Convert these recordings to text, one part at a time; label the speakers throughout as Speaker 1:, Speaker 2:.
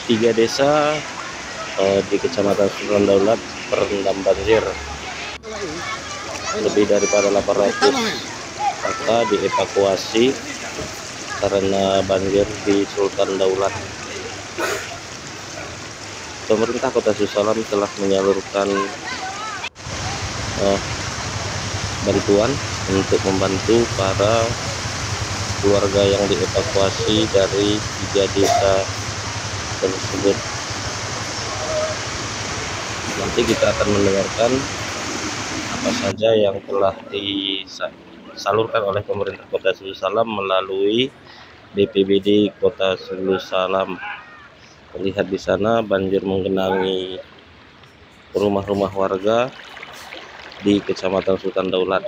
Speaker 1: tiga desa di Kecamatan Sultan Daulat terendam banjir. Lebih daripada 800 kakak dievakuasi karena banjir di Sultan Daulat. Pemerintah Kota Susalam telah menyalurkan bantuan untuk membantu para keluarga yang dievakuasi dari tiga desa tersebut. Nanti kita akan mendengarkan apa saja yang telah disalurkan oleh pemerintah Kota Susalam melalui BPBD Kota Susalam. Terlihat di sana banjir menggenangi rumah-rumah warga di Kecamatan Sultan Daulat.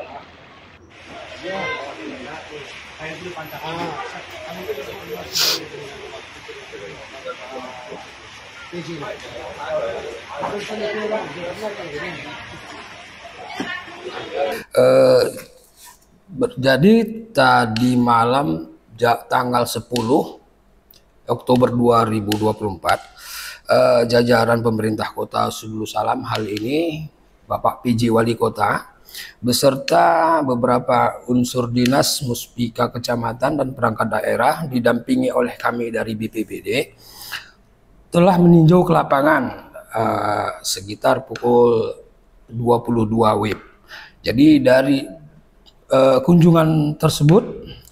Speaker 2: Jadi tadi malam tanggal 10 Oktober 2024 jajaran pemerintah Kota Susalam, hal ini Bapak PJ Wali Kota beserta beberapa unsur dinas, muspika kecamatan dan perangkat daerah didampingi oleh kami dari BPBD telah meninjau ke lapangan sekitar pukul 22 WIB. Jadi dari kunjungan tersebut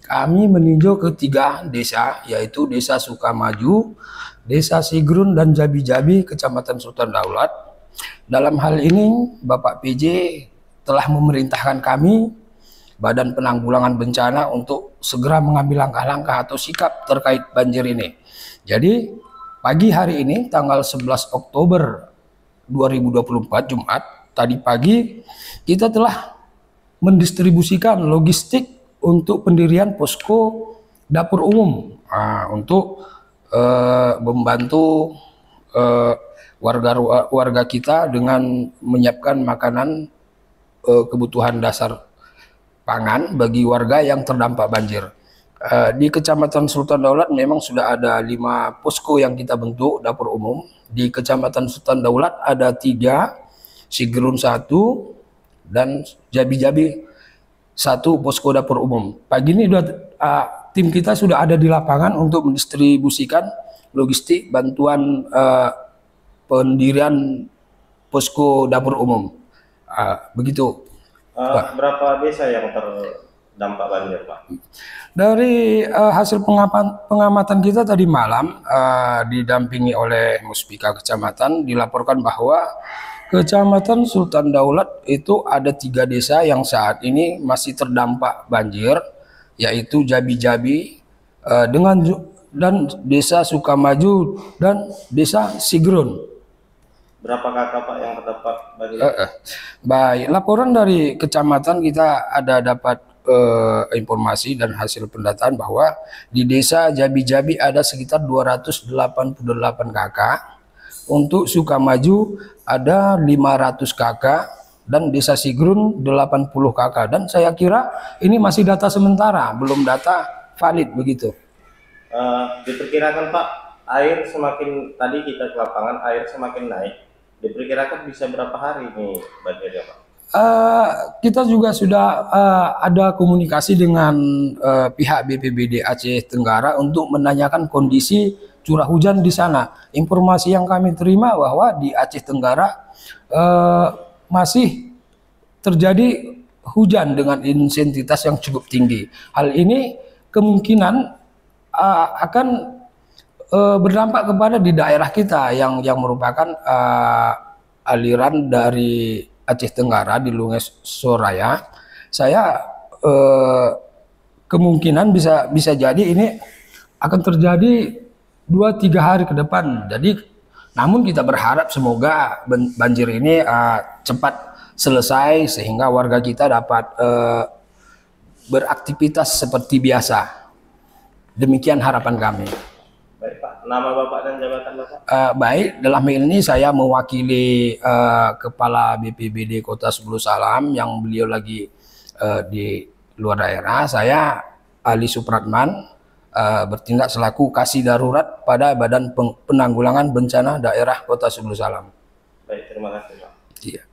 Speaker 2: kami meninjau ke 3 desa, yaitu Desa Sukamaju, Desa Sigrun dan Jabi-Jabi, Kecamatan Sultan Daulat. Dalam hal ini Bapak PJ telah memerintahkan kami, Badan Penanggulangan Bencana, untuk segera mengambil langkah-langkah atau sikap terkait banjir ini. Jadi pagi hari ini tanggal 11 Oktober 2024 Jumat, tadi pagi kita telah mendistribusikan logistik untuk pendirian posko dapur umum untuk membantu warga kita dengan menyiapkan makanan kebutuhan dasar pangan bagi warga yang terdampak banjir. Di Kecamatan Sultan Daulat memang sudah ada 5 posko yang kita bentuk dapur umum. Di Kecamatan Sultan Daulat ada 3, Sigrun 1 dan Jabi-Jabi 1 posko dapur umum. Pagi ini tim kita sudah ada di lapangan untuk mendistribusikan logistik bantuan pendirian posko dapur umum. Begitu.
Speaker 1: Berapa desa yang terdampak banjir, Pak?
Speaker 2: Dari hasil pengamatan kita tadi malam didampingi oleh muspika kecamatan, dilaporkan bahwa Kecamatan Sultan Daulat itu ada 3 desa yang saat ini masih terdampak banjir, yaitu Jabi-Jabi dan Desa Sukamaju dan Desa Sigrun.
Speaker 1: Berapa kakak Pak yang terdampak banjir?
Speaker 2: Baik, laporan dari kecamatan kita ada dapat informasi dan hasil pendataan bahwa di Desa Jabi-Jabi ada sekitar 288 kakak. Untuk Sukamaju ada 500 kakak dan Desa Sigrun 80 kakak, dan saya kira ini masih data sementara, belum data valid begitu.
Speaker 1: Diperkirakan Pak, air semakin, tadi kita ke lapangan, air semakin naik, diperkirakan bisa berapa hari nih banjirnya Pak?
Speaker 2: Kita juga sudah ada komunikasi dengan pihak BPBD Aceh Tenggara untuk menanyakan kondisi curah hujan di sana. Informasi yang kami terima bahwa di Aceh Tenggara masih terjadi hujan dengan intensitas yang cukup tinggi. Hal ini kemungkinan akan berdampak kepada di daerah kita yang merupakan aliran dari Aceh Tenggara di Lungai Soraya. Saya kemungkinan bisa jadi ini akan terjadi 2-3 hari ke depan. Jadi namun kita berharap semoga banjir ini cepat selesai sehingga warga kita dapat beraktivitas seperti biasa. Demikian harapan kami.
Speaker 1: Baik Pak, nama Bapak dan jabatan Bapak?
Speaker 2: Baik, dalam hal ini saya mewakili Kepala BPBD Kota Susalam yang beliau lagi di luar daerah. Saya Ali Supratman, bertindak selaku kasih darurat pada Badan Penanggulangan Bencana Daerah Kota Sebulu Salam.
Speaker 1: Baik, terima kasih Pak.
Speaker 2: Iya.